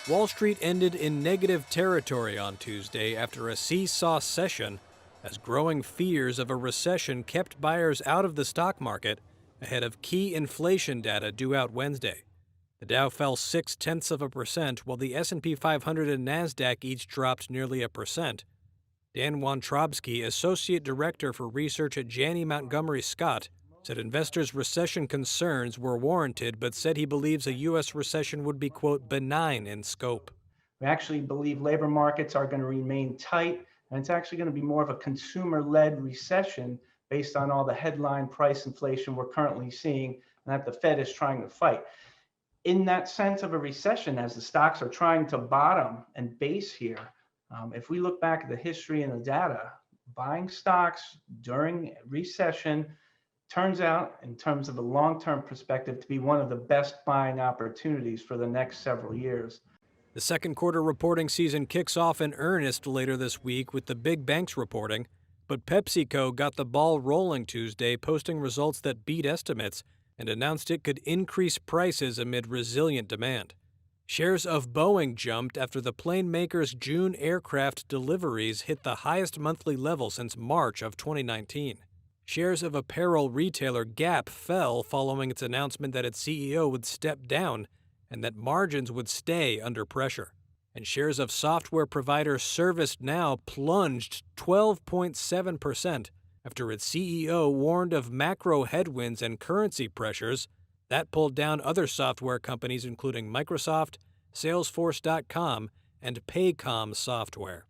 Wall Street ended in negative territory on Tuesday after a seesaw session as growing fears of a recession kept buyers out of the stock market ahead of key inflation data due out Wednesday. The Dow fell 0.6%, while the S&P 500 and Nasdaq each dropped nearly 1%. Dan Wontrobsky, Associate Director for Research at Janney Montgomery Scott, said investors' recession concerns were warranted, but said he believes a U.S. recession would be, quote, benign in scope. We actually believe labor markets are going to remain tight, and it's actually going to be more of a consumer-led recession based on all the headline price inflation we're currently seeing and that the Fed is trying to fight. In that sense of a recession, as the stocks are trying to bottom and base here, if we look back at the history and the data, buying stocks during recession turns out, in terms of a long-term perspective, to be one of the best buying opportunities for the next several years. The second quarter reporting season kicks off in earnest later this week with the big banks reporting, but PepsiCo got the ball rolling Tuesday, posting results that beat estimates and announced it could increase prices amid resilient demand. Shares of Boeing jumped after the plane maker's June aircraft deliveries hit the highest monthly level since March of 2019. Shares of apparel retailer Gap fell following its announcement that its CEO would step down and that margins would stay under pressure. And shares of software provider ServiceNow plunged 12.7% after its CEO warned of macro headwinds and currency pressures. That pulled down other software companies including Microsoft, Salesforce.com, and Paycom Software.